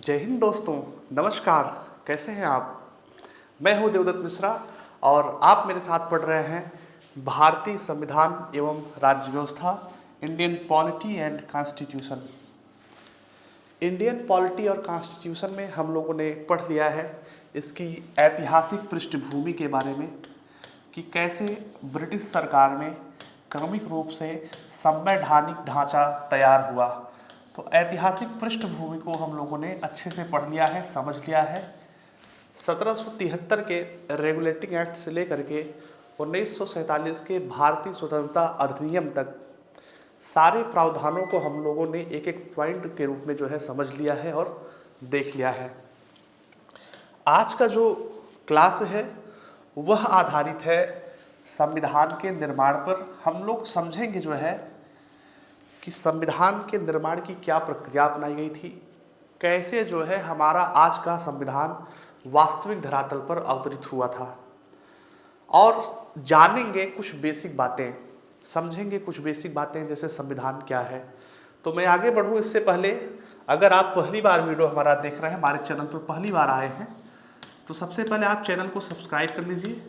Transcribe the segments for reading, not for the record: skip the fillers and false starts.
जय हिंद दोस्तों, नमस्कार। कैसे हैं आप? मैं हूं देवदत्त मिश्रा और आप मेरे साथ पढ़ रहे हैं भारतीय संविधान एवं राज्य व्यवस्था, Indian polity and constitution. Indian polity और कॉन्स्टिट्यूशन में हम लोगों ने पढ़ लिया है इसकी ऐतिहासिक पृष्ठभूमि के बारे में कि कैसे ब्रिटिश सरकार में क्रमिक रूप से संवैधानिक ढांचा तैयार हुआ। तो ऐतिहासिक पृष्ठभूमि को हम लोगों ने अच्छे से पढ़ लिया है, समझ लिया है। 1773 के रेगुलेटिंग एक्ट से लेकर के 1947 के भारतीय स्वतंत्रता अधिनियम तक सारे प्रावधानों को हम लोगों ने एक एक पॉइंट के रूप में जो है समझ लिया है और देख लिया है। आज का जो क्लास है वह आधारित है संविधान के निर्माण पर। हम लोग समझेंगे जो है कि संविधान के निर्माण की क्या प्रक्रिया अपनाई गई थी, कैसे जो है हमारा आज का संविधान वास्तविक धरातल पर अवतरित हुआ था, और जानेंगे कुछ बेसिक बातें, समझेंगे कुछ बेसिक बातें जैसे संविधान क्या है। तो मैं आगे बढ़ूँ इससे पहले अगर आप पहली बार वीडियो हमारा देख रहे हैं, हमारे चैनल पर पहली बार आए हैं, तो सबसे पहले आप चैनल को सब्सक्राइब कर लीजिए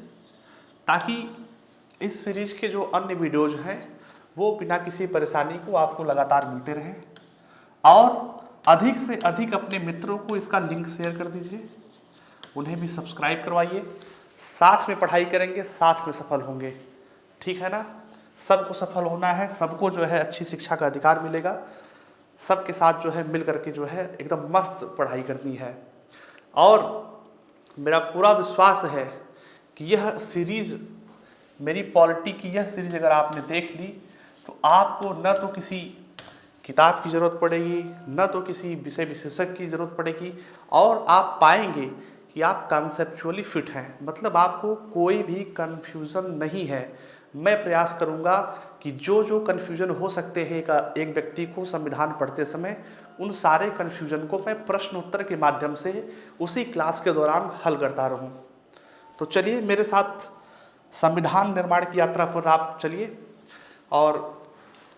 ताकि इस सीरीज के जो अन्य वीडियोज हैं वो बिना किसी परेशानी को आपको लगातार मिलते रहें। और अधिक से अधिक अपने मित्रों को इसका लिंक शेयर कर दीजिए, उन्हें भी सब्सक्राइब करवाइए। साथ में पढ़ाई करेंगे, साथ में सफल होंगे, ठीक है ना। सबको सफल होना है, सबको जो है अच्छी शिक्षा का अधिकार मिलेगा, सबके साथ जो है मिल करके जो है एकदम मस्त पढ़ाई करनी है। और मेरा पूरा विश्वास है कि यह सीरीज, मेरी पॉलिटी की यह सीरीज अगर आपने देख ली तो आपको न तो किसी किताब की ज़रूरत पड़ेगी, न तो किसी विषय विशेषज्ञ की ज़रूरत पड़ेगी, और आप पाएंगे कि आप कॉन्सेप्चुअली फिट हैं। मतलब आपको कोई भी कन्फ्यूज़न नहीं है। मैं प्रयास करूंगा कि जो जो कन्फ्यूज़न हो सकते हैं एक व्यक्ति को संविधान पढ़ते समय, उन सारे कन्फ्यूज़न को मैं प्रश्न उत्तर के माध्यम से उसी क्लास के दौरान हल करता रहूं। तो चलिए मेरे साथ संविधान निर्माण की यात्रा पर आप चलिए, और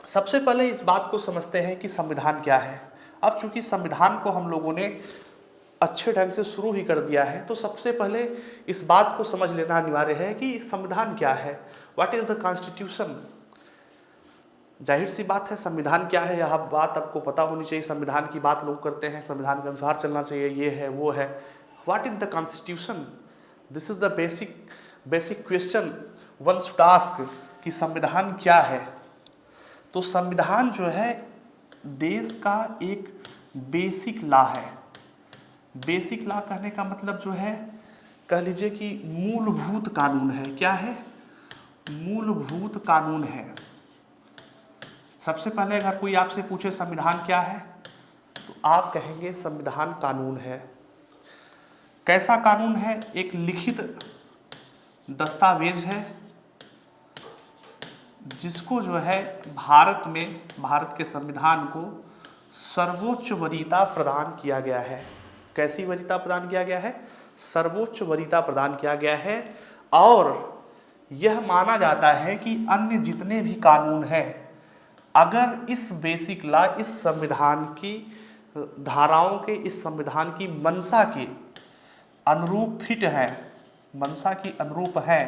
सबसे पहले इस बात को समझते हैं कि संविधान क्या है। अब चूंकि संविधान को हम लोगों ने अच्छे ढंग से शुरू ही कर दिया है, तो सबसे पहले इस बात को समझ लेना अनिवार्य है कि संविधान क्या है। What is the constitution. जाहिर सी बात है संविधान क्या है यह बात आपको पता होनी चाहिए। संविधान की बात लोग करते हैं, संविधान के अनुसार चलना चाहिए, ये है वो है। What is the constitution, this is the basic question one should ask कि संविधान क्या है। तो संविधान जो है देश का एक बेसिक लॉ है। बेसिक लॉ कहने का मतलब जो है, कह लीजिए कि मूलभूत कानून है। क्या है? मूलभूत कानून है। सबसे पहले अगर कोई आपसे पूछे संविधान क्या है, तो आप कहेंगे संविधान कानून है। कैसा कानून है? एक लिखित दस्तावेज है जिसको जो है भारत के संविधान को सर्वोच्च वरीयता प्रदान किया गया है। कैसी वरीयता प्रदान किया गया है? सर्वोच्च वरीयता प्रदान किया गया है। और यह माना जाता है कि अन्य जितने भी कानून हैं, अगर इस बेसिक लॉ, इस संविधान की धाराओं के, इस संविधान की मंशा के अनुरूप फिट है, मंशा की अनुरूप है,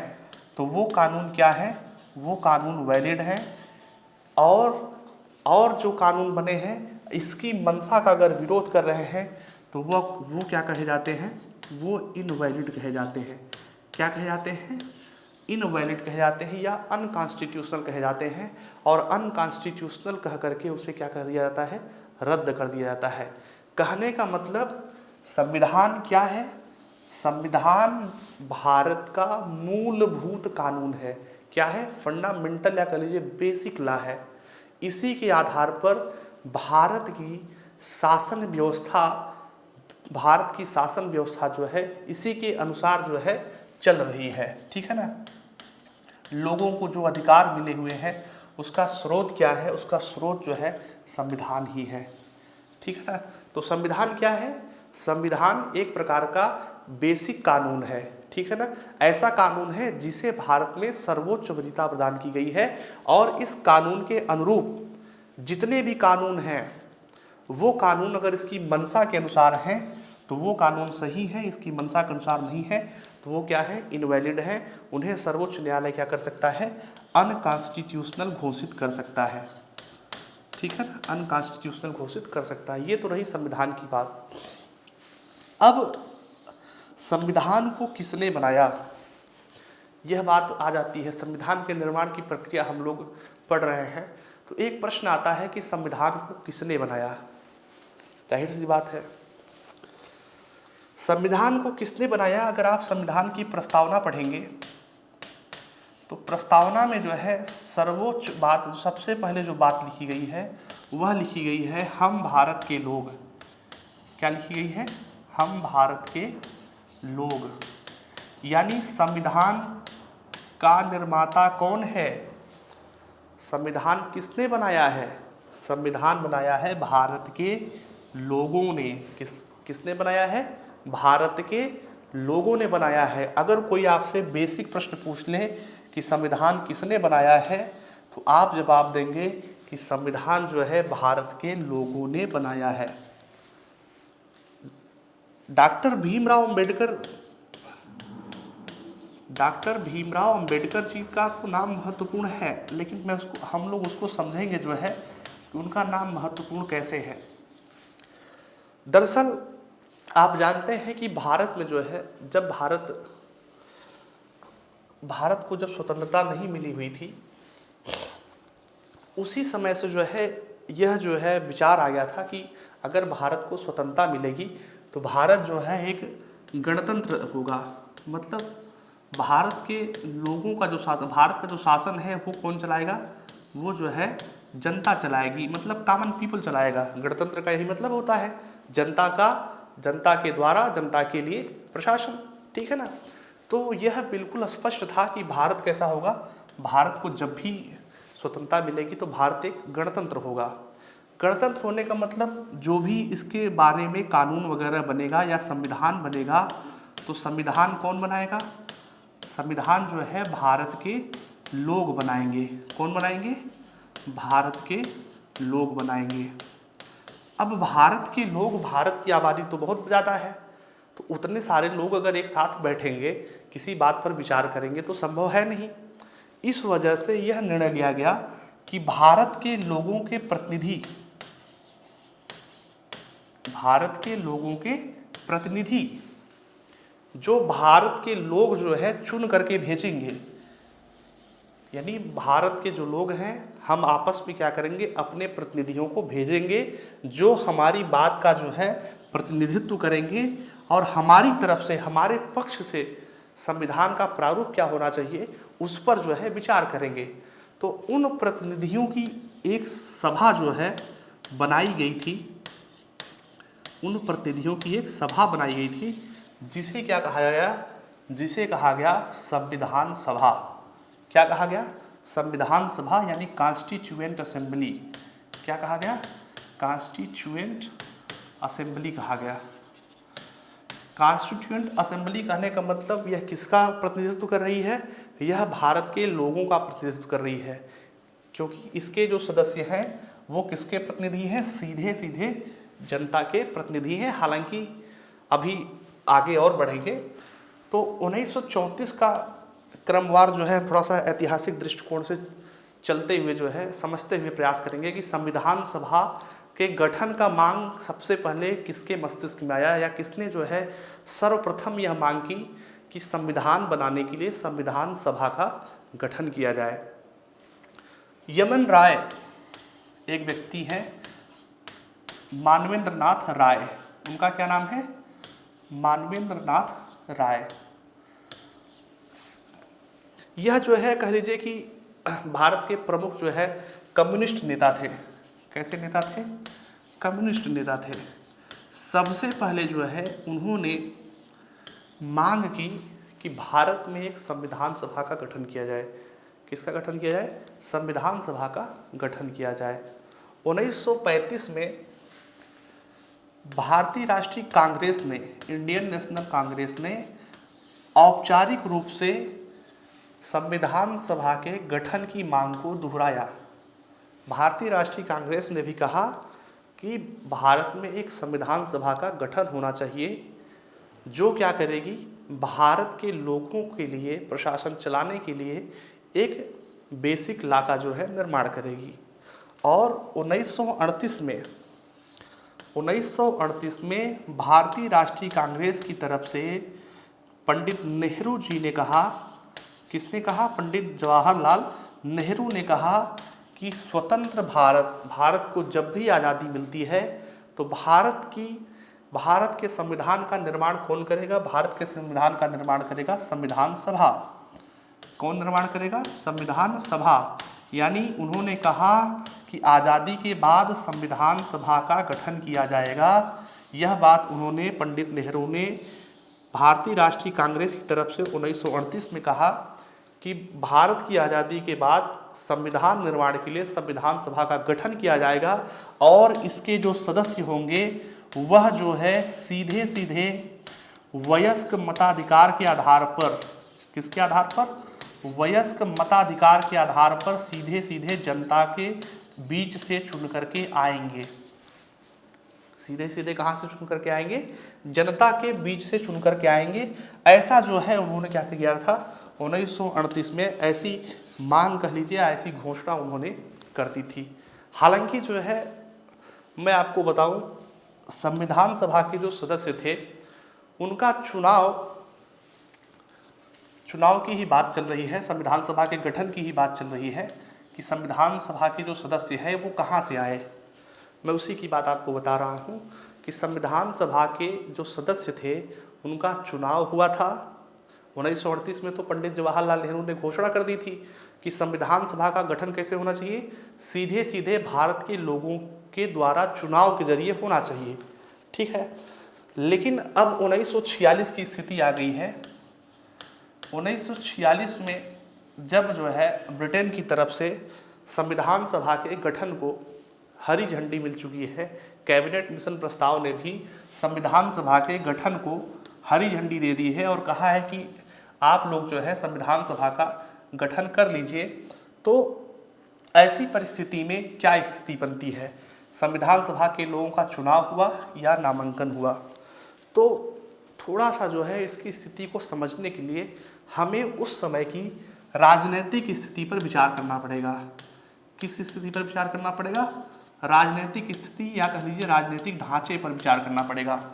तो वो कानून क्या है? वो कानून वैलिड है। और जो कानून बने हैं इसकी मंशा का अगर विरोध कर रहे हैं तो वो क्या कहे जाते हैं? वो इनवैलिड कहे जाते हैं। क्या कहे जाते हैं? इनवैलिड कहे जाते हैं या अनकॉन्स्टिट्यूशनल कहे जाते हैं। और अनकॉन्स्टिट्यूशनल कह करके उसे क्या कर दिया जाता है? रद्द कर दिया जाता है। कहने का मतलब संविधान क्या है? संविधान भारत का मूलभूत कानून है। क्या है? फंडामेंटल या कह लीजिए बेसिक लॉ है। इसी के आधार पर भारत की शासन व्यवस्था जो है इसी के अनुसार जो है चल रही है, ठीक है ना। लोगों को जो अधिकार मिले हुए हैं उसका स्रोत क्या है? उसका स्रोत जो है संविधान ही है, ठीक है ना। तो संविधान क्या है? संविधान एक प्रकार का बेसिक कानून है, ठीक है ना। ऐसा कानून है जिसे भारत में सर्वोच्च वरीयता प्रदान की गई है, और इस कानून के अनुरूप जितने भी कानून हैं वो कानून अगर इसकी मंशा के अनुसार है तो वो कानून सही है, इसकी मंशा के अनुसार नहीं है तो वो क्या है, इनवैलिड है। उन्हें सर्वोच्च न्यायालय क्या कर सकता है, अनकॉन्स्टिट्यूशनल घोषित कर सकता है। ठीक है ना, अनकॉन्स्टिट्यूशनल घोषित कर सकता है। ये तो रही संविधान की बात। अब संविधान को किसने बनाया, यह बात आ जाती है। संविधान के निर्माण की प्रक्रिया हम लोग पढ़ रहे हैं तो एक प्रश्न आता है कि संविधान को किसने बनाया। जाहिर सी बात है, संविधान को किसने बनाया। अगर आप संविधान की प्रस्तावना पढ़ेंगे तो प्रस्तावना में जो है सर्वोच्च बात, सबसे पहले जो बात लिखी गई है वह लिखी गई है हम भारत के लोग। क्या लिखी गई है, हम भारत के लोग। यानी संविधान का निर्माता कौन है, संविधान किसने बनाया है, संविधान बनाया है भारत के लोगों ने। किसने बनाया है, भारत के लोगों ने बनाया है। अगर कोई आपसे बेसिक प्रश्न पूछ ले कि संविधान किसने बनाया है तो आप जवाब देंगे कि संविधान जो है भारत के लोगों ने बनाया है। डॉक्टर भीमराव अंबेडकर जी का तो नाम महत्वपूर्ण है, लेकिन हम लोग उसको समझेंगे जो है कि उनका नाम महत्वपूर्ण कैसे है। दरअसल आप जानते हैं कि भारत में जो है, जब भारत को जब स्वतंत्रता नहीं मिली हुई थी उसी समय से जो है यह जो है विचार आ गया था कि अगर भारत को स्वतंत्रता मिलेगी तो भारत जो है एक गणतंत्र होगा। मतलब भारत के लोगों का जो शासन, भारत का जो शासन है वो कौन चलाएगा, वो जो है जनता चलाएगी, मतलब कॉमन पीपल चलाएगा। गणतंत्र का यही मतलब होता है, जनता के द्वारा जनता के लिए प्रशासन। ठीक है ना। तो यह बिल्कुल स्पष्ट था कि भारत कैसा होगा, भारत को जब भी स्वतंत्रता मिलेगी तो भारत एक गणतंत्र होगा। गणतंत्र होने का मतलब जो भी इसके बारे में कानून वगैरह बनेगा या संविधान बनेगा तो संविधान कौन बनाएगा, संविधान जो है भारत के लोग बनाएंगे। कौन बनाएंगे, भारत के लोग बनाएंगे। अब भारत के लोग, भारत की आबादी तो बहुत ज़्यादा है, तो उतने सारे लोग अगर एक साथ बैठेंगे किसी बात पर विचार करेंगे तो संभव है नहीं। इस वजह से यह निर्णय लिया गया कि भारत के लोगों के प्रतिनिधि, भारत के लोगों के प्रतिनिधि जो भारत के लोग जो है चुन करके भेजेंगे, यानी भारत के जो लोग हैं हम आपस में क्या करेंगे, अपने प्रतिनिधियों को भेजेंगे जो हमारी बात का जो है प्रतिनिधित्व करेंगे और हमारी तरफ से, हमारे पक्ष से संविधान का प्रारूप क्या होना चाहिए उस पर जो है विचार करेंगे। तो उन प्रतिनिधियों की एक सभा जो है बनाई गई थी, उन प्रतिनिधियों की एक सभा बनाई गई थी जिसे क्या कहा गया, जिसे कहा गया संविधान सभा। क्या कहा गया, संविधान सभा, यानी कॉन्स्टिट्यूएंट असेंबली। क्या कहा गया, कॉन्स्टिट्यूएंट असेंबली कहा गया। कॉन्स्टिट्यूएंट असेंबली कहने का मतलब यह किसका प्रतिनिधित्व कर रही है, यह भारत के लोगों का प्रतिनिधित्व कर रही है, क्योंकि इसके जो सदस्य हैं वो किसके प्रतिनिधि हैं, सीधे सीधे जनता के प्रतिनिधि हैं। हालांकि अभी आगे और बढ़ेंगे तो 1934 का क्रमवार जो है थोड़ा सा ऐतिहासिक दृष्टिकोण से चलते हुए जो है समझते हुए प्रयास करेंगे कि संविधान सभा के गठन का मांग सबसे पहले किसके मस्तिष्क में आया, या किसने जो है सर्वप्रथम यह मांग की कि संविधान बनाने के लिए संविधान सभा का गठन किया जाए। यमन राय एक व्यक्ति है, मानवेंद्र नाथ राय, उनका क्या नाम है, मानवेंद्र नाथ राय। यह जो है कह लीजिए कि भारत के प्रमुख जो है कम्युनिस्ट नेता थे। कैसे नेता थे, कम्युनिस्ट नेता थे। सबसे पहले जो है उन्होंने मांग की कि भारत में एक संविधान सभा का गठन किया जाए। किसका गठन किया जाए, संविधान सभा का गठन किया जाए। 1935 में भारतीय राष्ट्रीय कांग्रेस ने, इंडियन नेशनल कांग्रेस ने औपचारिक रूप से संविधान सभा के गठन की मांग को दोहराया। भारतीय राष्ट्रीय कांग्रेस ने भी कहा कि भारत में एक संविधान सभा का गठन होना चाहिए जो क्या करेगी, भारत के लोगों के लिए प्रशासन चलाने के लिए एक बेसिक लॉ का जो है निर्माण करेगी। और 1938 में भारतीय राष्ट्रीय कांग्रेस की तरफ से पंडित नेहरू जी ने कहा, किसने कहा, पंडित जवाहरलाल नेहरू ने कहा कि स्वतंत्र भारत को जब भी आज़ादी मिलती है तो भारत के संविधान का निर्माण कौन करेगा, भारत के संविधान का निर्माण करेगा संविधान सभा। कौन निर्माण करेगा, संविधान सभा। यानी उन्होंने कहा कि आज़ादी के बाद संविधान सभा का गठन किया जाएगा। यह बात उन्होंने, पंडित नेहरू ने भारतीय राष्ट्रीय कांग्रेस की तरफ से 1938 में कहा कि भारत की आज़ादी के बाद संविधान निर्माण के लिए संविधान सभा का गठन किया जाएगा और इसके जो सदस्य होंगे वह जो है सीधे सीधे वयस्क मताधिकार के आधार पर, किसके आधार पर, वयस्क मताधिकार के आधार पर सीधे सीधे जनता के बीच से चुन करके आएंगे। सीधे सीधे कहाँ से चुन करके आएंगे, जनता के बीच से चुन करके आएंगे। ऐसा जो है उन्होंने क्या किया था, 1938 में ऐसी मांग कह लीजिए, ऐसी घोषणा उन्होंने कर दी थी। हालांकि जो है मैं आपको बताऊं, संविधान सभा के जो सदस्य थे उनका चुनाव की ही बात चल रही है, संविधान सभा के गठन की ही बात चल रही है कि संविधान सभा के जो सदस्य हैं वो कहाँ से आए। मैं उसी की बात आपको बता रहा हूँ कि संविधान सभा के जो सदस्य थे उनका चुनाव हुआ था 1938 में। तो पंडित जवाहरलाल नेहरू ने घोषणा कर दी थी कि संविधान सभा का गठन कैसे होना चाहिए, सीधे सीधे भारत के लोगों के द्वारा चुनाव के जरिए होना चाहिए। ठीक है, लेकिन अब 1946 की स्थिति आ गई है। 1946 में जब जो है ब्रिटेन की तरफ से संविधान सभा के गठन को हरी झंडी मिल चुकी है, कैबिनेट मिशन प्रस्ताव ने भी संविधान सभा के गठन को हरी झंडी दे दी है और कहा है कि आप लोग जो है संविधान सभा का गठन कर लीजिए। तो ऐसी परिस्थिति में क्या स्थिति बनती है, संविधान सभा के लोगों का चुनाव हुआ या नामांकन हुआ। तो थोड़ा सा जो है इसकी स्थिति को समझने के लिए हमें उस समय की राजनीतिक स्थिति पर विचार करना पड़ेगा। किस स्थिति पर विचार करना पड़ेगा, राजनीतिक स्थिति या कह लीजिए राजनीतिक ढांचे पर विचार करना पड़ेगा।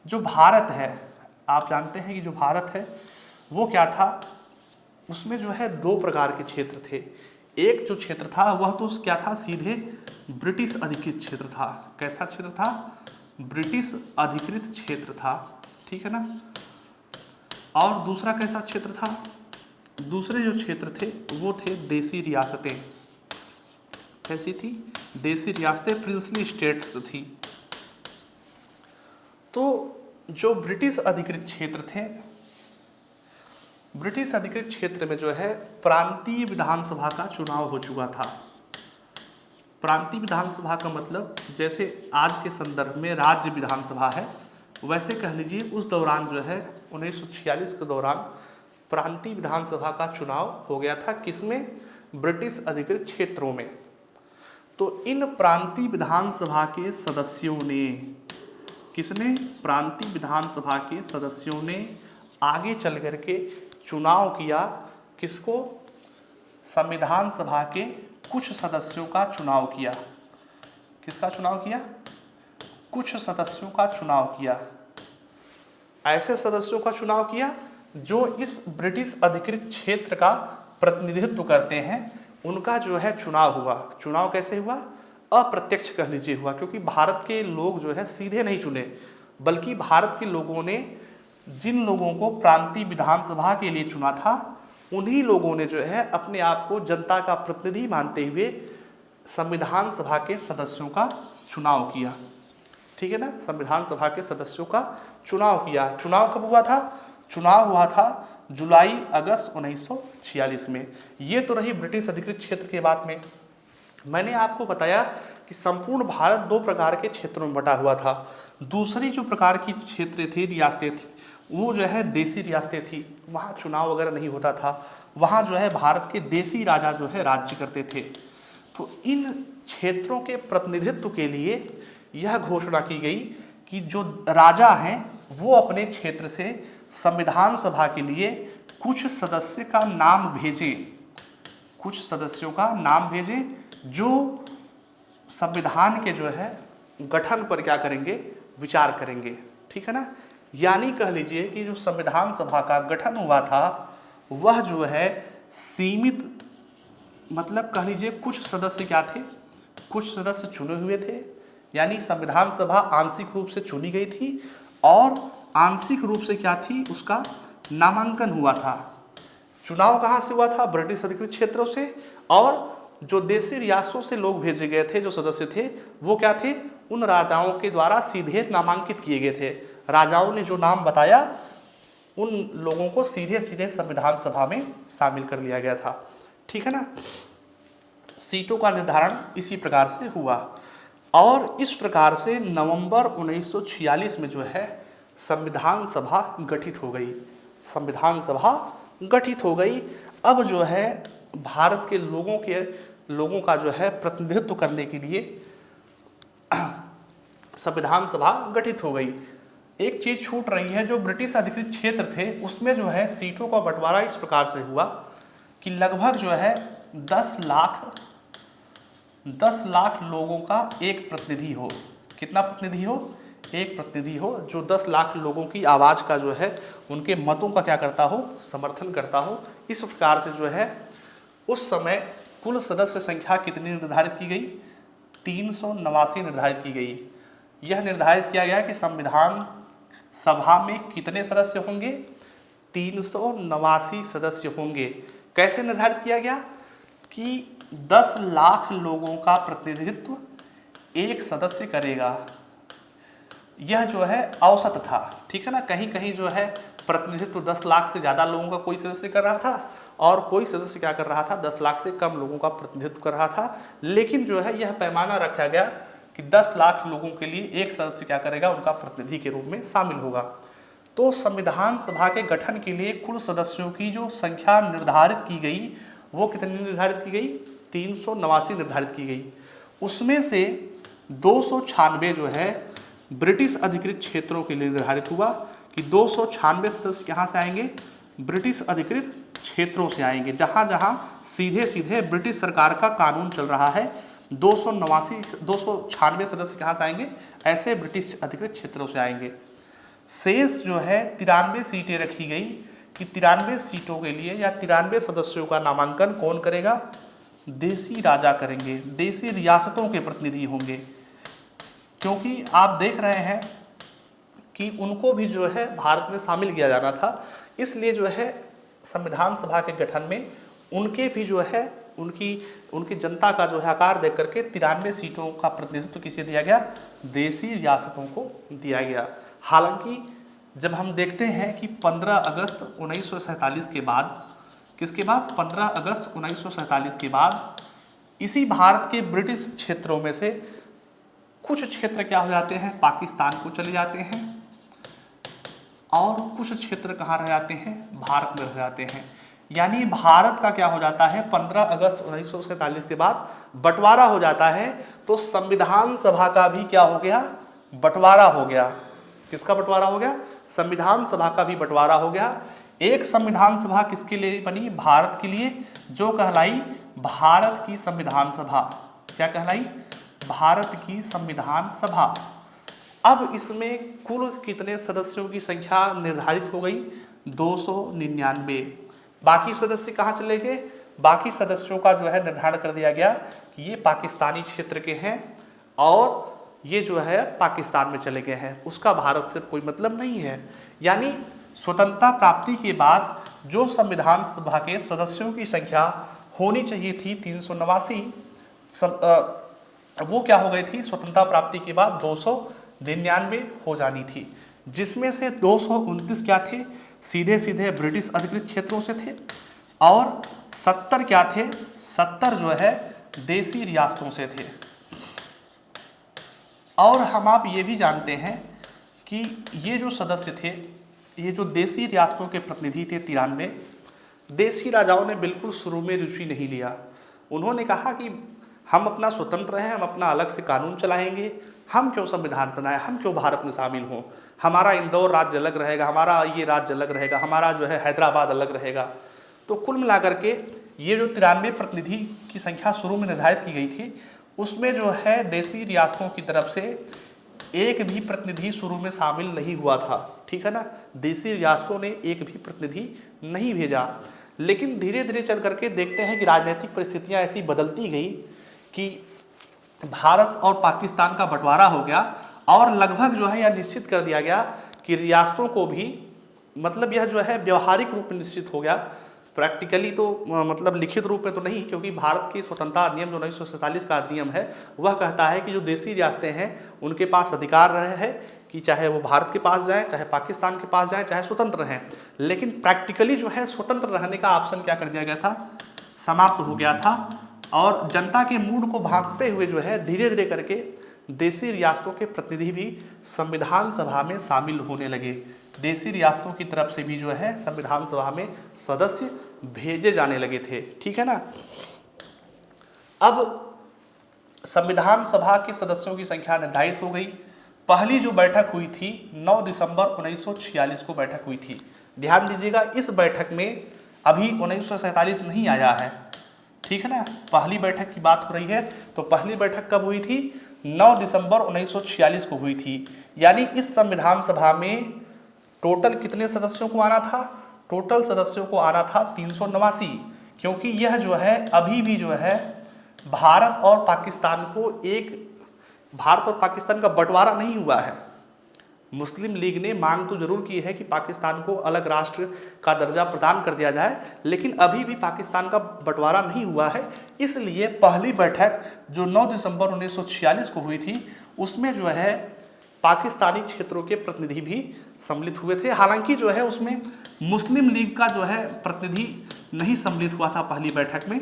जो भारत है, आप जानते हैं कि जो भारत है वो क्या था, उसमें जो है दो प्रकार के क्षेत्र थे। एक जो क्षेत्र था वह तो क्या था, सीधे ब्रिटिश अधिकृत क्षेत्र था। कैसा क्षेत्र था, ब्रिटिश अधिकृत क्षेत्र था, ठीक है ना। और दूसरा कैसा क्षेत्र था, दूसरे जो क्षेत्र थे वो थे देसी रियासतें। कैसी थी, देसी रियासतें, प्रिंसली स्टेट्स थी। तो जो ब्रिटिश अधिकृत क्षेत्र थे, ब्रिटिश अधिकृत क्षेत्र में जो है प्रांतीय विधानसभा का चुनाव हो चुका था। प्रांतीय विधानसभा का मतलब जैसे आज के संदर्भ में राज्य विधानसभा है, वैसे कह लीजिए उस दौरान जो है 1946 के दौरान प्रांतीय विधानसभा का चुनाव हो गया था। किसमें, ब्रिटिश अधिकृत क्षेत्रों में। तो इन प्रांतीय विधानसभा के सदस्यों ने, किसने, प्रांतीय विधानसभा के सदस्यों ने आगे चल करके चुनाव किया। किसको, संविधान सभा के कुछ सदस्यों का चुनाव किया। किसका चुनाव किया, कुछ सदस्यों का चुनाव किया। ऐसे सदस्यों का चुनाव किया जो इस ब्रिटिश अधिकृत क्षेत्र का प्रतिनिधित्व करते हैं, उनका जो है चुनाव हुआ। चुनाव कैसे हुआ, अप्रत्यक्ष कह लीजिए हुआ, क्योंकि भारत के लोग जो है सीधे नहीं चुने, बल्कि भारत के लोगों ने जिन लोगों को प्रांतीय विधानसभा के लिए चुना था उन्हीं लोगों ने जो है अपने आप को जनता का प्रतिनिधि मानते हुए संविधान सभा के सदस्यों का चुनाव किया। ठीक है ना, संविधान सभा के सदस्यों का चुनाव किया। चुनाव कब हुआ था, चुनाव हुआ था जुलाई अगस्त 1946 में। ये तो रही ब्रिटिश अधिकृत क्षेत्र के बात में। मैंने आपको बताया कि संपूर्ण भारत दो प्रकार के क्षेत्रों में बटा हुआ था। दूसरी जो प्रकार की क्षेत्र थी, रियासतें थी, वो जो है देसी रियासतें थी। वहाँ चुनाव वगैरह नहीं होता था, वहाँ जो है भारत के देसी राजा जो है राज्य करते थे। तो इन क्षेत्रों के प्रतिनिधित्व के लिए यह घोषणा की गई कि जो राजा हैं वो अपने क्षेत्र से संविधान सभा के लिए कुछ सदस्य का नाम भेजें, कुछ सदस्यों का नाम भेजें जो संविधान के जो है गठन पर क्या करेंगे, विचार करेंगे। ठीक है ना। यानी कह लीजिए कि जो संविधान सभा का गठन हुआ था वह जो है सीमित, मतलब कह लीजिए कुछ सदस्य क्या थे, कुछ सदस्य चुने हुए थे। यानी संविधान सभा आंशिक रूप से चुनी गई थी और आंशिक रूप से क्या थी, उसका नामांकन हुआ था। चुनाव कहाँ से हुआ था, ब्रिटिश अधिकृत क्षेत्रों से। और जो देशी रियासतों से लोग भेजे गए थे, जो सदस्य थे, वो क्या थे, उन राजाओं के द्वारा सीधे नामांकित किए गए थे। राजाओं ने जो नाम बताया उन लोगों को सीधे सीधे संविधान सभा में शामिल कर लिया गया था। ठीक है ना। सीटों का निर्धारण इसी प्रकार से हुआ और इस प्रकार से नवंबर 1946 में जो है संविधान सभा गठित हो गई। संविधान सभा गठित हो गई। अब जो है भारत के लोगों का जो है प्रतिनिधित्व करने के लिए संविधान सभा गठित हो गई। एक चीज छूट रही है, जो ब्रिटिश अधिकृत क्षेत्र थे उसमें जो है सीटों का बंटवारा इस प्रकार से हुआ कि लगभग जो है 10 लाख लोगों का एक प्रतिनिधि हो। कितना प्रतिनिधि हो, एक प्रतिनिधि हो जो 10 लाख लोगों की आवाज़ का जो है, उनके मतों का क्या करता हो, समर्थन करता हो। इस प्रकार से जो है उस समय कुल सदस्य संख्या कितनी निर्धारित की गई, 389 निर्धारित की गई। यह निर्धारित किया गया कि संविधान सभा में कितने सदस्य होंगे, 389 सदस्य होंगे। कैसे निर्धारित किया गया कि 10 लाख लोगों का प्रतिनिधित्व एक सदस्य करेगा। यह जो है औसत था। ठीक है ना। कहीं कहीं जो है प्रतिनिधित्व 10 लाख से ज़्यादा लोगों का कोई सदस्य कर रहा था और कोई सदस्य क्या कर रहा था, 10 लाख से कम लोगों का प्रतिनिधित्व कर रहा था। लेकिन जो है यह पैमाना रखा गया कि 10 लाख लोगों के लिए एक सदस्य क्या करेगा, उनका प्रतिनिधि के रूप में शामिल होगा। तो संविधान सभा के गठन के लिए कुल सदस्यों की जो संख्या निर्धारित की गई वो कितनी निर्धारित की गई, 389 निर्धारित की गई। उसमें से 296 जो है ब्रिटिश अधिकृत क्षेत्रों के लिए निर्धारित हुआ कि 296 सदस्य कहाँ से आएंगे, ब्रिटिश अधिकृत क्षेत्रों से आएंगे। जहाँ जहाँ सीधे सीधे ब्रिटिश सरकार का कानून चल रहा है, 296 सदस्य कहाँ से आएंगे, ऐसे ब्रिटिश अधिकृत क्षेत्रों से आएंगे। शेष जो है 93 सीटें रखी गई कि 93 सीटों के लिए या 93 सदस्यों का नामांकन कौन करेगा, देसी राजा करेंगे, देसी रियासतों के प्रतिनिधि होंगे। क्योंकि आप देख रहे हैं कि उनको भी जो है भारत में शामिल किया जाना था, इसलिए जो है संविधान सभा के गठन में उनके भी जो है उनकी जनता का जो है आकार देख करके 93 सीटों का प्रतिनिधित्व किसे दिया गया, देसी रियासतों को दिया गया। हालांकि जब हम देखते हैं कि 15 अगस्त 1947 के बाद, किसके बाद, 15 अगस्त 1947 के बाद इसी भारत के ब्रिटिश क्षेत्रों में से कुछ क्षेत्र क्या हो जाते हैं, पाकिस्तान को चले जाते हैं और कुछ क्षेत्र कहाँ रह जाते हैं, भारत में रह जाते हैं। यानी भारत का क्या हो जाता है, 15 अगस्त 1947 के बाद बंटवारा हो जाता है। तो संविधान सभा का भी क्या हो गया, बंटवारा हो गया। किसका बंटवारा हो गया, संविधान सभा का भी बंटवारा हो गया। एक संविधान सभा किसके लिए बनी, भारत के लिए, जो कहलाई भारत की संविधान सभा। क्या कहलाई, भारत की संविधान सभा। अब इसमें कुल कितने सदस्यों की संख्या निर्धारित हो गई, 299। बाकी सदस्य कहाँ चले गए, बाकी सदस्यों का जो है निर्धारण कर दिया गया कि ये पाकिस्तानी क्षेत्र के हैं और ये जो है पाकिस्तान में चले गए हैं, उसका भारत से कोई मतलब नहीं है। यानी स्वतंत्रता प्राप्ति के बाद जो संविधान सभा के सदस्यों की संख्या होनी चाहिए थी 389, वो क्या हो गई थी, स्वतंत्रता प्राप्ति के बाद 299 हो जानी थी, जिसमें से 229 क्या थे, सीधे सीधे ब्रिटिश अधिकृत क्षेत्रों से थे और 70 क्या थे, 70 जो है देसी रियासतों से थे। और हम आप ये भी जानते हैं कि ये जो सदस्य थे, ये जो देसी रियासतों के प्रतिनिधि थे 93, देसी राजाओं ने बिल्कुल शुरू में रुचि नहीं लिया। उन्होंने कहा कि हम अपना स्वतंत्र हैं, हम अपना अलग से कानून चलाएंगे, हम क्यों संविधान बनाए, हम क्यों भारत में शामिल हों, हमारा इंदौर राज्य अलग रहेगा, हमारा ये राज्य अलग रहेगा, हमारा जो है हैदराबाद अलग रहेगा। तो कुल मिलाकर के ये जो 93 प्रतिनिधि की संख्या शुरू में निर्धारित की गई थी, उसमें जो है देशी रियासतों की तरफ से एक भी प्रतिनिधि शुरू में शामिल नहीं हुआ था, ठीक है ना। देशी रियासतों ने एक भी प्रतिनिधि नहीं भेजा। लेकिन धीरे धीरे चल करके देखते हैं कि राजनीतिक परिस्थितियां ऐसी बदलती गई कि भारत और पाकिस्तान का बंटवारा हो गया और लगभग जो है यह निश्चित कर दिया गया कि रियासतों को भी, मतलब यह जो है व्यवहारिक रूप में निश्चित हो गया, प्रैक्टिकली तो मतलब लिखित रूप में तो नहीं, क्योंकि भारत की स्वतंत्रता अधिनियम जो 1947 का अधिनियम है वह कहता है कि जो देशी रियासतें हैं उनके पास अधिकार रहे है कि चाहे वो भारत के पास जाएं, चाहे पाकिस्तान के पास जाएं, चाहे स्वतंत्र रहें। लेकिन प्रैक्टिकली जो है स्वतंत्र रहने का ऑप्शन क्या कर दिया गया था, समाप्त हो गया था। और जनता के मूड को भांपते हुए जो है धीरे धीरे करके देशी रियासतों के प्रतिनिधि भी संविधान सभा में शामिल होने लगे। देशी रियासतों की तरफ से भी जो है संविधान सभा में सदस्य भेजे जाने लगे थे, ठीक है ना। अब संविधान सभा के सदस्यों की संख्या निर्धारित हो गई। पहली जो बैठक हुई थी 9 दिसंबर 1946 को बैठक हुई थी। ध्यान दीजिएगा, इस बैठक में अभी 1947 नहीं आया है, ठीक है ना। पहली बैठक की बात हो रही है, तो पहली बैठक कब हुई थी, 9 दिसंबर 1946 को हुई थी। यानी इस संविधान सभा में टोटल कितने सदस्यों को आना था, टोटल सदस्यों को आना था 389, क्योंकि यह जो है अभी भी जो है भारत और पाकिस्तान का बंटवारा नहीं हुआ है। मुस्लिम लीग ने मांग तो जरूर की है कि पाकिस्तान को अलग राष्ट्र का दर्जा प्रदान कर दिया जाए, लेकिन अभी भी पाकिस्तान का बंटवारा नहीं हुआ है। इसलिए पहली बैठक जो 9 दिसंबर 1946 को हुई थी उसमें जो है पाकिस्तानी क्षेत्रों के प्रतिनिधि भी सम्मिलित हुए थे। हालांकि जो है उसमें मुस्लिम लीग का जो है प्रतिनिधि नहीं सम्मिलित हुआ था। पहली बैठक में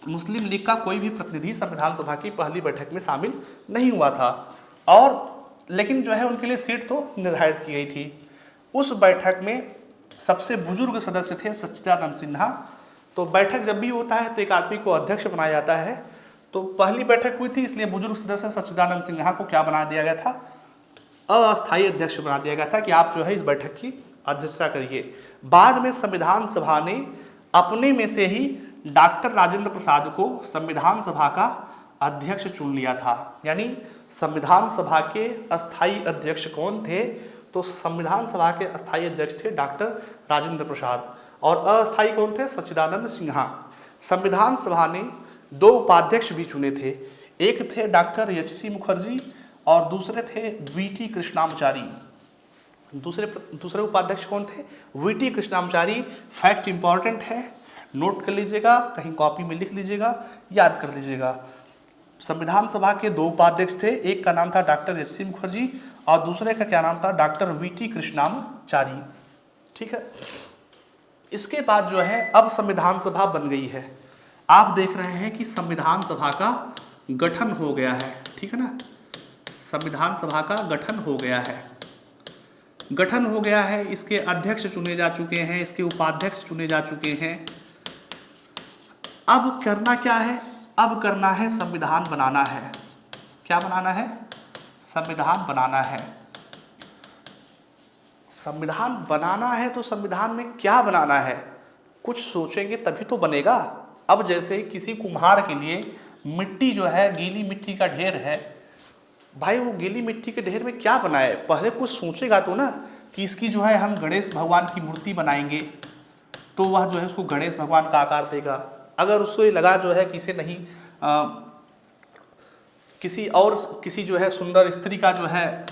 मुस्लिम लीग का कोई भी प्रतिनिधि संविधान सभा की पहली बैठक में शामिल नहीं हुआ था, और लेकिन जो है उनके लिए सीट तो निर्धारित की गई थी। उस बैठक में सबसे बुजुर्ग सदस्य थे सच्चिदानंद सिन्हा। तो बैठक जब भी होता है तो एक आदमी को अध्यक्ष बनाया जाता है। तो पहली बैठक हुई थी, इसलिए बुजुर्ग सदस्य सच्चिदानंद सिन्हा को क्या बना दिया गया था, अस्थायी अध्यक्ष बना दिया गया था कि आप जो है इस बैठक की अध्यक्षता करिए। बाद में संविधान सभा ने अपने में से ही डॉक्टर राजेंद्र प्रसाद को संविधान सभा का अध्यक्ष चुन लिया था। यानी संविधान सभा के अस्थायी अध्यक्ष कौन थे, तो संविधान सभा के अस्थायी अध्यक्ष थे डॉक्टर राजेंद्र प्रसाद, और अस्थायी कौन थे, सच्चिदानंद सिन्हा। संविधान सभा ने 2 उपाध्यक्ष भी चुने थे, एक थे डॉक्टर एच.सी. मुखर्जी और दूसरे थे वी.टी. कृष्णामाचारी। दूसरे उपाध्यक्ष कौन थे, वी.टी. कृष्णामाचारी। फैक्ट इंपॉर्टेंट है, नोट कर लीजिएगा, कहीं कॉपी में लिख लीजिएगा, याद कर लीजिएगा। संविधान सभा के 2 उपाध्यक्ष थे, एक का नाम था डॉक्टर एच.सी. मुखर्जी और दूसरे का क्या नाम था, डॉक्टर वी.टी. कृष्णामाचारी, ठीक है। इसके बाद जो है अब संविधान सभा बन गई है। आप देख रहे हैं कि संविधान सभा का गठन हो गया है, ठीक है ना। संविधान सभा का गठन हो गया है, इसके अध्यक्ष चुने जा चुके हैं, इसके उपाध्यक्ष चुने जा चुके हैं। अब करना क्या है, अब करना है संविधान बनाना है। क्या बनाना है, संविधान बनाना है। संविधान बनाना है तो संविधान में क्या बनाना है, कुछ सोचेंगे तभी तो बनेगा। अब जैसे किसी कुम्हार के लिए मिट्टी जो है, गीली मिट्टी का ढेर है, भाई वो गीली मिट्टी के ढेर में क्या बनाए, पहले कुछ सोचेगा तो ना कि इसकी जो है हम गणेश भगवान की मूर्ति बनाएंगे, तो वह जो है उसको गणेश भगवान का आकार देगा। अगर उसको ये लगा जो है किसी नहीं किसी जो है सुंदर स्त्री का जो है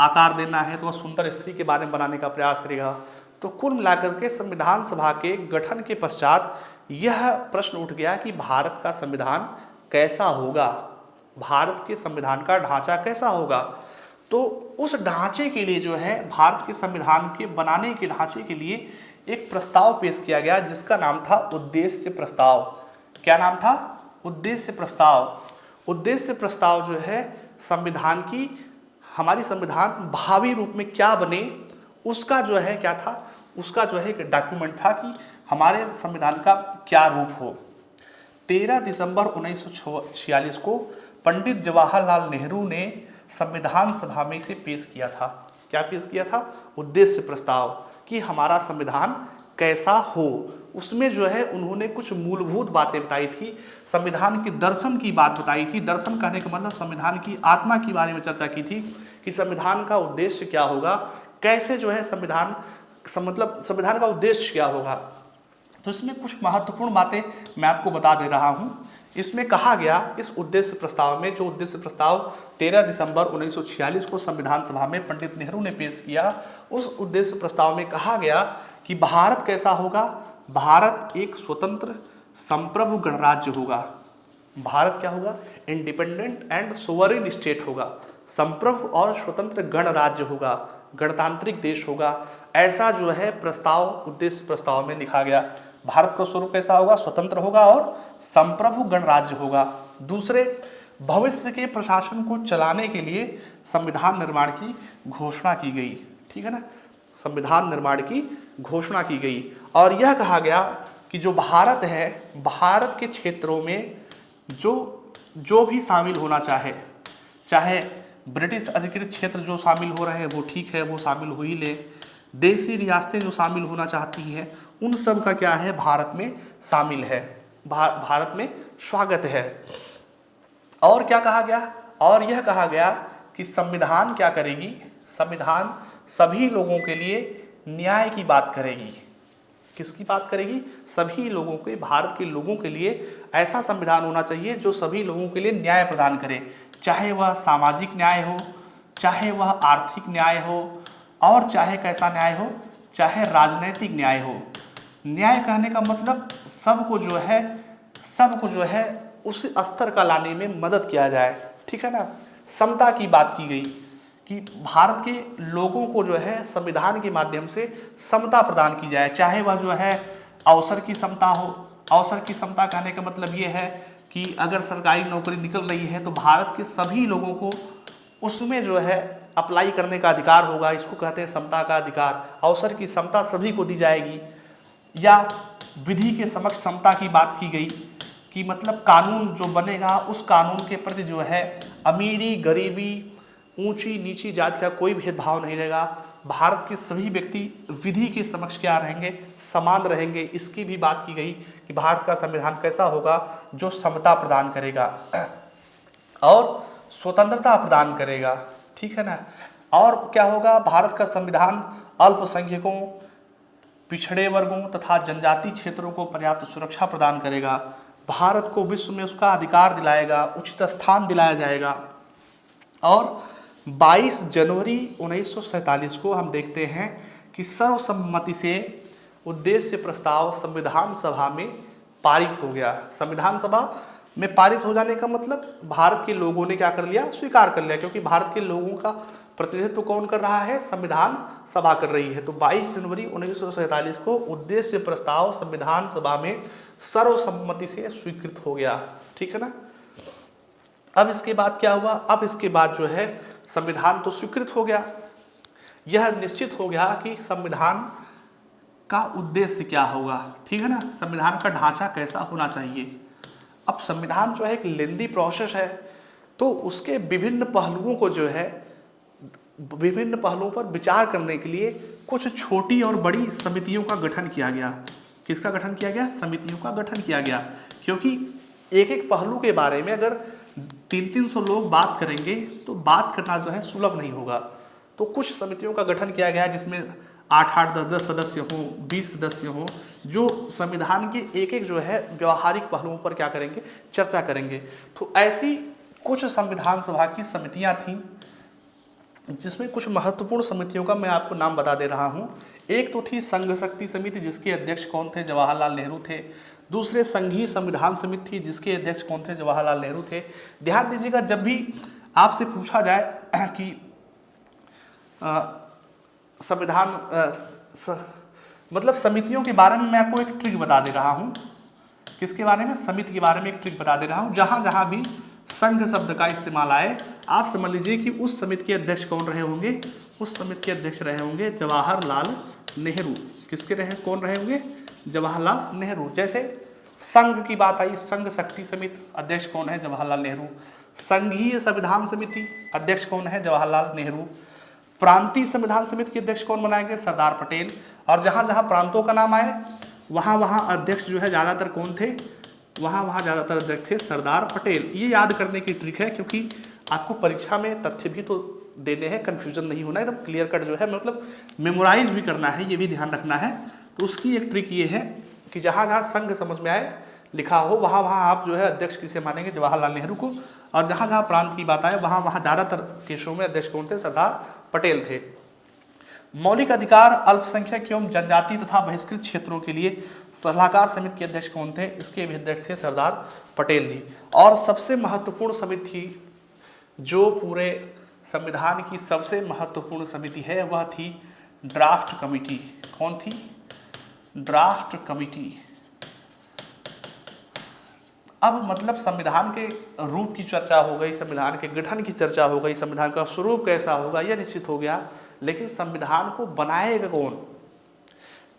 आकार देना है, तो वह सुंदर स्त्री के बारे में बनाने का प्रयास करेगा। तो कुल मिलाकर के संविधान सभा के गठन के पश्चात यह प्रश्न उठ गया कि भारत का संविधान कैसा होगा, भारत के संविधान का ढांचा कैसा होगा। तो उस ढांचे के लिए जो है, भारत के संविधान के बनाने के ढांचे के लिए एक प्रस्ताव पेश किया गया जिसका नाम था उद्देश्य प्रस्ताव। क्या नाम था, उद्देश्य प्रस्ताव। उद्देश्य प्रस्ताव जो है संविधान की, हमारी संविधान भावी रूप में क्या बने उसका जो है क्या था, उसका जो है एक डॉक्यूमेंट था कि हमारे संविधान का क्या रूप हो। 13 दिसंबर 1946 को पंडित जवाहरलाल नेहरू ने संविधान सभा में इसे पेश किया था। क्या पेश किया था? उद्देश्य प्रस्ताव, कि हमारा संविधान कैसा हो। उसमें जो है उन्होंने कुछ मूलभूत बातें बताई थी, संविधान के दर्शन की बात बताई थी। दर्शन कहने का मतलब संविधान की आत्मा के बारे में चर्चा की थी कि संविधान का उद्देश्य क्या होगा, कैसे जो है मतलब संविधान का उद्देश्य क्या होगा। तो इसमें कुछ महत्वपूर्ण बातें मैं आपको बता दे रहा हूँ। इसमें कहा गया, इस उद्देश्य प्रस्ताव में, जो उद्देश्य प्रस्ताव 13 दिसंबर 1946 को संविधान सभा में पंडित नेहरू ने पेश किया, उस उद्देश्य प्रस्ताव में कहा गया कि भारत कैसा होगा, भारत एक स्वतंत्र संप्रभु गणराज्य होगा। भारत क्या होगा? इंडिपेंडेंट एंड सोवरेन स्टेट होगा, संप्रभु और स्वतंत्र गणराज्य होगा, गणतांत्रिक देश होगा। ऐसा जो है प्रस्ताव, उद्देश्य प्रस्ताव में लिखा गया। भारत का स्वरूप कैसा होगा? स्वतंत्र होगा और संप्रभु गणराज्य होगा। दूसरे, भविष्य के प्रशासन को चलाने के लिए संविधान निर्माण की घोषणा की गई। ठीक है ना, संविधान निर्माण की घोषणा की गई और यह कहा गया कि जो भारत है, भारत के क्षेत्रों में जो भी शामिल होना चाहे ब्रिटिश अधिकृत क्षेत्र जो शामिल हो रहे हैं वो ठीक है, वो शामिल हो ही ले। देसी रियासतें जो शामिल होना चाहती हैं उन सब का क्या है, भारत में शामिल है, भारत में स्वागत है। और क्या कहा गया? और यह कहा गया कि संविधान क्या करेगी? संविधान सभी लोगों के लिए न्याय की बात करेगी। किसकी बात करेगी? सभी लोगों के, भारत के लोगों के लिए ऐसा संविधान होना चाहिए जो सभी लोगों के लिए न्याय प्रदान करे, चाहे वह सामाजिक न्याय हो, चाहे वह आर्थिक न्याय हो, और चाहे कैसा न्याय हो, चाहे राजनैतिक न्याय हो। न्याय कहने का मतलब सबको जो है उस स्तर का लाने में मदद किया जाए। ठीक है ना। समता की बात की गई कि भारत के लोगों को जो है संविधान के माध्यम से समता प्रदान की जाए, चाहे वह जो है अवसर की समता हो। अवसर की समता कहने का मतलब ये है कि अगर सरकारी नौकरी निकल रही है तो भारत के सभी लोगों को उसमें जो है अप्लाई करने का अधिकार होगा। इसको कहते हैं समता का अधिकार। अवसर की समता सभी को दी जाएगी। या विधि के समक्ष समता की बात की गई कि मतलब कानून जो बनेगा उस कानून के प्रति जो है अमीरी, गरीबी, ऊंची नीची जाति का कोई भेदभाव नहीं रहेगा। भारत के सभी व्यक्ति विधि के समक्ष क्या रहेंगे? समान रहेंगे। इसकी भी बात की गई कि भारत का संविधान कैसा होगा, जो समता प्रदान करेगा और स्वतंत्रता प्रदान करेगा। ठीक है ना। और क्या होगा? भारत का संविधान अल्पसंख्यकों, पिछड़े वर्गों तथा जनजाति क्षेत्रों को पर्याप्त सुरक्षा प्रदान करेगा। भारत को विश्व में उसका अधिकार दिलाएगा, उचित स्थान दिलाया जाएगा। और 22 जनवरी 1947 को हम देखते हैं कि सर्वसम्मति से उद्देश्य प्रस्ताव संविधान सभा में पारित हो गया। संविधान सभा में पारित हो जाने का मतलब भारत के लोगों ने क्या कर लिया? स्वीकार कर लिया, क्योंकि भारत के लोगों का प्रतिनिधित्व कौन कर रहा है? संविधान सभा कर रही है। तो 22 जनवरी 1947 को उद्देश्य प्रस्ताव संविधान सभा में सर्वसम्मति से स्वीकृत हो गया। ठीक है ना। अब इसके बाद क्या हुआ? अब इसके बाद जो है संविधान तो स्वीकृत हो गया, यह निश्चित हो गया कि संविधान का उद्देश्य क्या होगा। ठीक है ना। संविधान का ढांचा कैसा होना चाहिए। अब संविधान जो है एक लेंदी प्रोसेस है, तो उसके विभिन्न पहलुओं को जो है विभिन्न पहलुओं पर विचार करने के लिए कुछ छोटी और बड़ी समितियों का गठन किया गया। किसका गठन किया गया? समितियों का गठन किया गया, क्योंकि एक एक पहलू के बारे में अगर 300 लोग बात करेंगे तो बात करना जो है सुलभ नहीं होगा। तो कुछ समितियों का गठन किया गया जिसमें 8-8, 10-10 सदस्य हों, 20 सदस्य हों, जो संविधान के एक एक जो है व्यवहारिक पहलुओं पर क्या करेंगे? चर्चा करेंगे। तो ऐसी कुछ संविधान सभा की समितियां थीं, जिसमें कुछ महत्वपूर्ण समितियों का मैं आपको नाम बता दे रहा हूं। एक तो थी संघ शक्ति समिति, जिसके अध्यक्ष कौन थे? जवाहरलाल नेहरू थे। दूसरे संघीय संविधान समिति थी, जिसके अध्यक्ष कौन थे? जवाहरलाल नेहरू थे। ध्यान दीजिएगा, जब भी आपसे पूछा जाए कि संविधान मतलब समितियों के बारे में, मैं आपको एक ट्रिक बता दे रहा हूं। किसके बारे में? समिति के बारे में एक ट्रिक बता दे रहा हूं। जहां जहां भी संघ शब्द का इस्तेमाल आए, आप समझ लीजिए कि उस समिति के अध्यक्ष कौन रहे होंगे? उस समिति के अध्यक्ष रहे होंगे जवाहरलाल नेहरू। किसके रहे? कौन रहे होंगे? जवाहरलाल नेहरू। जैसे संघ की बात आई, संघ शक्ति समिति, अध्यक्ष कौन है? जवाहरलाल नेहरू। संघीय संविधान समिति, अध्यक्ष कौन है? जवाहरलाल नेहरू। प्रांतीय संविधान समिति के अध्यक्ष कौन बनाएंगे? सरदार पटेल। और जहां जहां प्रांतों का नाम आए वहां वहां अध्यक्ष जो है ज्यादातर कौन थे? वहां वहां ज्यादातर अध्यक्ष थे सरदार पटेल। ये याद करने की ट्रिक है, क्योंकि आपको परीक्षा में तथ्य भी तो देने हैं, कंफ्यूजन नहीं होना, एकदम क्लियर कट जो है, मतलब मेमोराइज भी करना है, ये भी ध्यान रखना है। तो उसकी एक ट्रिक ये है कि जहाँ जहाँ संघ समझ में आए लिखा हो वहाँ वहाँ आप जो है अध्यक्ष किसे मानेंगे? जवाहरलाल नेहरू को। और जहाँ जहाँ प्रांत की बात आए वहाँ वहाँ ज़्यादातर केसों में अध्यक्ष कौन थे? सरदार पटेल थे। मौलिक अधिकार, अल्पसंख्यक एवं जनजाति तथा बहिष्कृत क्षेत्रों के लिए सलाहकार समिति के अध्यक्ष कौन थे? इसके भी अध्यक्ष थे सरदार पटेल जी। और सबसे महत्वपूर्ण समिति थी, जो पूरे संविधान की सबसे महत्वपूर्ण समिति है, वह थी ड्राफ्ट कमिटी। कौन थी? Draft committee. अब मतलब संविधान के रूप की चर्चा हो गई, संविधान के गठन की चर्चा हो गई, संविधान का स्वरूप कैसा होगा यह निश्चित हो गया, लेकिन संविधान को बनाएगा कौन?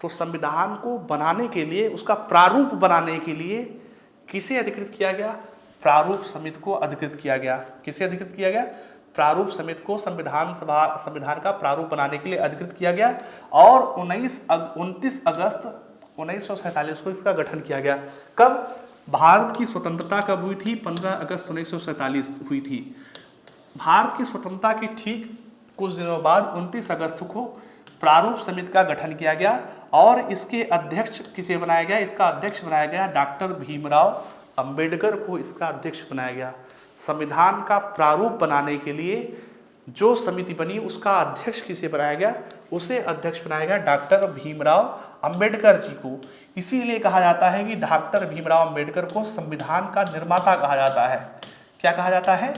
तो संविधान को बनाने के लिए, उसका प्रारूप बनाने के लिए किसे अधिकृत किया गया? प्रारूप समिति को अधिकृत किया गया। किसे अधिकृत किया गया? प्रारूप समिति को संविधान का प्रारूप बनाने के लिए अधिकृत किया गया। और 29 अगस्त 1947 को इसका गठन किया गया। कब? भारत की स्वतंत्रता कब हुई थी? 15 अगस्त 1947 हुई थी। भारत की स्वतंत्रता के ठीक कुछ दिनों बाद 29 अगस्त को प्रारूप समिति का गठन किया गया। और इसके अध्यक्ष किसे बनाया गया? इसका अध्यक्ष बनाया गया डॉक्टर भीमराव अंबेडकर को इसका अध्यक्ष बनाया गया। संविधान का प्रारूप बनाने के लिए जो समिति बनी उसका अध्यक्ष किसे बनाया गया? उसे अध्यक्ष बनाया गया डॉक्टर भीमराव अंबेडकर जी को। इसीलिए कहा जाता है कि डॉक्टर भीमराव अंबेडकर को संविधान का निर्माता कहा जाता है। क्या कहा जाता है?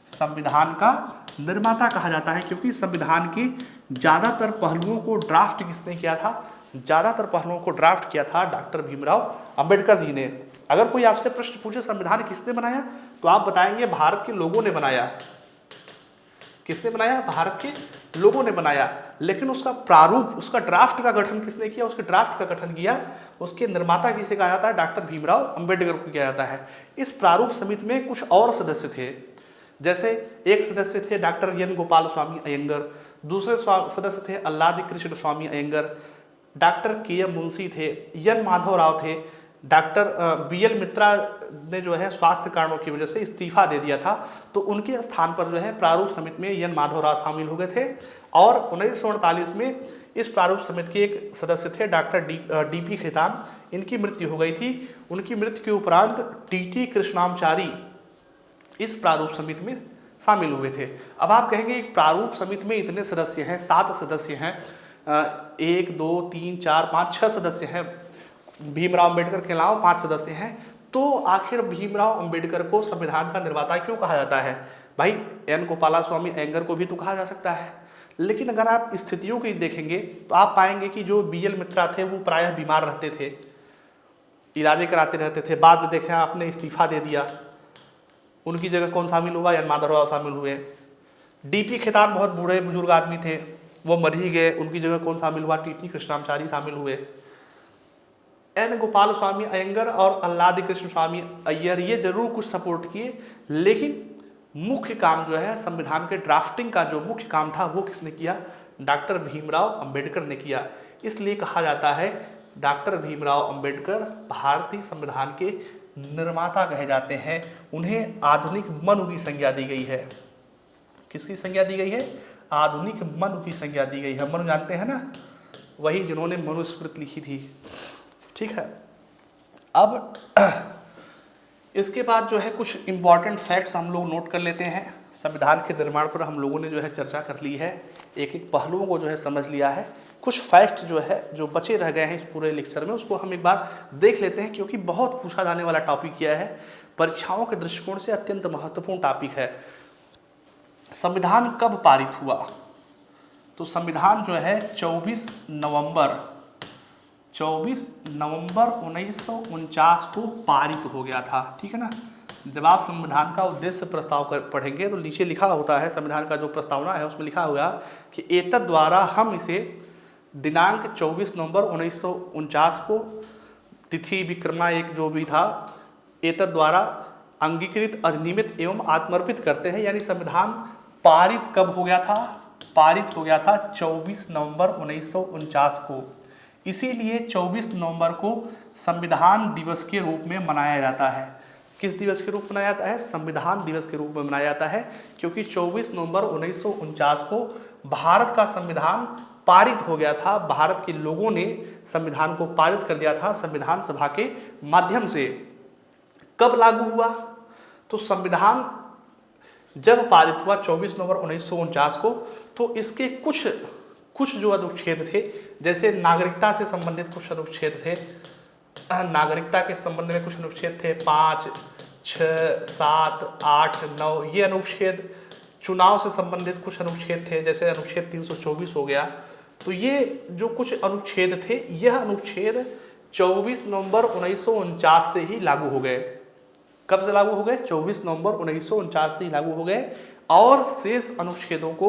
संविधान का निर्माता कहा जाता है, क्योंकि संविधान के ज्यादातर पहलुओं को ड्राफ्ट किसने किया था? ज्यादातर पहलुओं को ड्राफ्ट किया था डॉक्टर भीमराव अंबेडकर जी ने। अगर कोई आपसे प्रश्न पूछे संविधान किसने बनाया, तो आप बताएंगे भारत के लोगों ने बनाया। किसने बनाया? भारत के लोगों ने बनाया। लेकिन उसका प्रारूप, उसका ड्राफ्ट का गठन किसने किया? उसके ड्राफ्ट का गठन किया, उसके निर्माता किसे कहा जाता है? डॉक्टर भीमराव अंबेडकर को किया जाता है। इस प्रारूप समिति में कुछ और सदस्य थे, जैसे एक सदस्य थे डॉक्टर एन गोपाल स्वामी अयंगर, दूसरे सदस्य थे अल्लादी कृष्ण स्वामी अयंगर, डॉक्टर के एम मुंशी थे, एन माधव राव थे, डॉक्टर BL मित्रा ने जो है स्वास्थ्य कारणों की वजह से इस्तीफा दे दिया था, तो उनके स्थान पर जो है प्रारूप समिति में एन माधव राव शामिल हो गए थे। और 1948 में इस प्रारूप समिति के एक सदस्य थे डॉक्टर DP खेतान, इनकी मृत्यु हो गई थी। उनकी मृत्यु के उपरांत TT कृष्णाचारी इस प्रारूप समिति में शामिल हुए थे। अब आप कहेंगे एक प्रारूप समिति में इतने सदस्य हैं, 7 सदस्य हैं, 1 2 3 4 5 6 सदस्य हैं, भीमराव अंबेडकर के अलावा 5 सदस्य हैं, तो आखिर भीमराव अंबेडकर को संविधान का निर्माता क्यों कहा जाता है? भाई एन गोपालास्वामी अयंगर को भी तो कहा जा सकता है। लेकिन अगर आप स्थितियों को देखेंगे तो आप पाएंगे कि जो BL मित्रा थे वो प्रायः बीमार रहते थे, इलाज कराते रहते थे। बाद में देखें आपने इस्तीफा दे दिया, उनकी जगह कौन शामिल हुआ? एन माधव राव शामिल हुए। DP खेतान बहुत बूढ़े बुजुर्ग आदमी थे, वो मर ही गए, उनकी जगह कौन शामिल हुआ? TT कृष्णाचारी शामिल हुए। एन गोपाल स्वामी अयंगर और अल्लादी कृष्ण स्वामी अय्यर ये जरूर कुछ सपोर्ट किए, लेकिन मुख्य काम जो है संविधान के ड्राफ्टिंग का जो मुख्य काम था वो किसने किया? डॉक्टर भीमराव अंबेडकर ने किया। इसलिए कहा जाता है डॉक्टर भीमराव अंबेडकर भारतीय संविधान के निर्माता कहे जाते हैं। उन्हें आधुनिक मनु की संज्ञा दी गई है। किसकी संज्ञा दी गई है? आधुनिक मनु की संज्ञा दी गई है। मनु जानते हैं ना, वही जिन्होंने मनुस्मृति लिखी थी। ठीक है, अब इसके बाद जो है कुछ इंपॉर्टेंट फैक्ट्स हम लोग नोट कर लेते हैं। संविधान के निर्माण पर हम लोगों ने जो है चर्चा कर ली है, एक एक पहलुओं को जो है समझ लिया है। कुछ फैक्ट्स जो है जो बचे रह गए हैं इस पूरे लेक्चर में, उसको हम एक बार देख लेते हैं, क्योंकि बहुत पूछा जाने वाला टॉपिक यह है, परीक्षाओं के दृष्टिकोण से अत्यंत महत्वपूर्ण टॉपिक है। संविधान कब पारित हुआ? तो संविधान जो है 24 नवंबर 1949 को पारित हो गया था। ठीक है ना। जब आप संविधान का उद्देश्य प्रस्ताव पढ़ेंगे तो नीचे लिखा होता है, संविधान का जो प्रस्तावना है उसमें लिखा हुआ कि एतद द्वारा हम इसे दिनांक 24 नवंबर 1949 को तिथि विक्रमा एक जो भी था, एतद द्वारा अंगीकृत, अधिनियमित एवं आत्मर्पित करते हैं। यानी संविधान पारित कब हो गया था? पारित हो गया था 24 नवंबर 1949 को। इसीलिए 24 नवंबर को संविधान दिवस के रूप में मनाया जाता है। किस दिवस के रूप में मनाया जाता है? संविधान दिवस के रूप में मनाया जाता है, क्योंकि 24 नवंबर 1949 को भारत का संविधान पारित हो गया था। भारत के लोगों ने संविधान को पारित कर दिया था संविधान सभा के माध्यम से। कब लागू हुआ? तो संविधान जब पारित हुआ 24 नवंबर 1949 को, तो इसके कुछ जो अनुच्छेद थे, जैसे नागरिकता से संबंधित कुछ अनुच्छेद थे, नागरिकता के संबंध में कुछ अनुच्छेद थे 5, 6, 7, 8, 9 ये अनुच्छेद। चुनाव से संबंधित कुछ अनुच्छेद थे, जैसे अनुच्छेद 324 हो गया। तो ये जो कुछ अनुच्छेद थे, यह अनुच्छेद 24 नवंबर 1949 से ही लागू हो गए। कब से लागू हो गए? 24 नवंबर 1949 से ही लागू हो गए। और शेष अनुच्छेदों को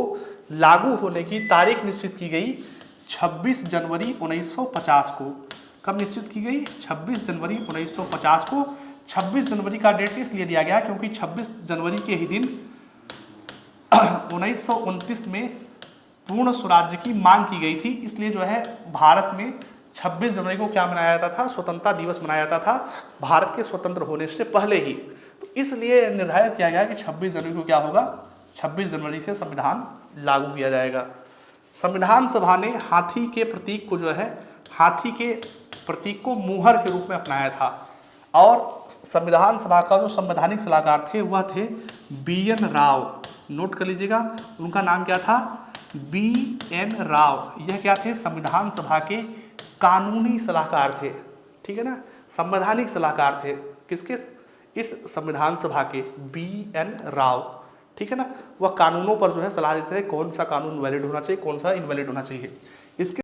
लागू होने की तारीख निश्चित की गई 26 जनवरी 1950 को। कब निश्चित की गई? 26 जनवरी 1950 को। 26 जनवरी का डेट इसलिए दिया गया क्योंकि 26 जनवरी के ही दिन 1929 में पूर्ण स्वराज्य की मांग की गई थी। इसलिए जो है भारत में 26 जनवरी को क्या मनाया जाता था? स्वतंत्रता दिवस मनाया जाता था, भारत के स्वतंत्र होने से पहले ही। तो इसलिए निर्धारित किया गया कि 26 जनवरी को क्या होगा? 26 जनवरी से संविधान लागू किया जाएगा। संविधान सभा ने हाथी के प्रतीक को जो है, हाथी के प्रतीक को मुहर के रूप में अपनाया था। और संविधान सभा का जो संवैधानिक सलाहकार थे वह थे BN राव। नोट कर लीजिएगा, उनका नाम क्या था? BN राव। यह क्या थे? संविधान सभा के कानूनी सलाहकार थे। ठीक है ना, संवैधानिक सलाहकार थे। किसके? इस संविधान सभा के BN राव। ठीक है ना, वह कानूनों पर जो है सलाह देते थे, कौन सा कानून वैलिड होना चाहिए, कौन सा इनवैलिड होना चाहिए। इसके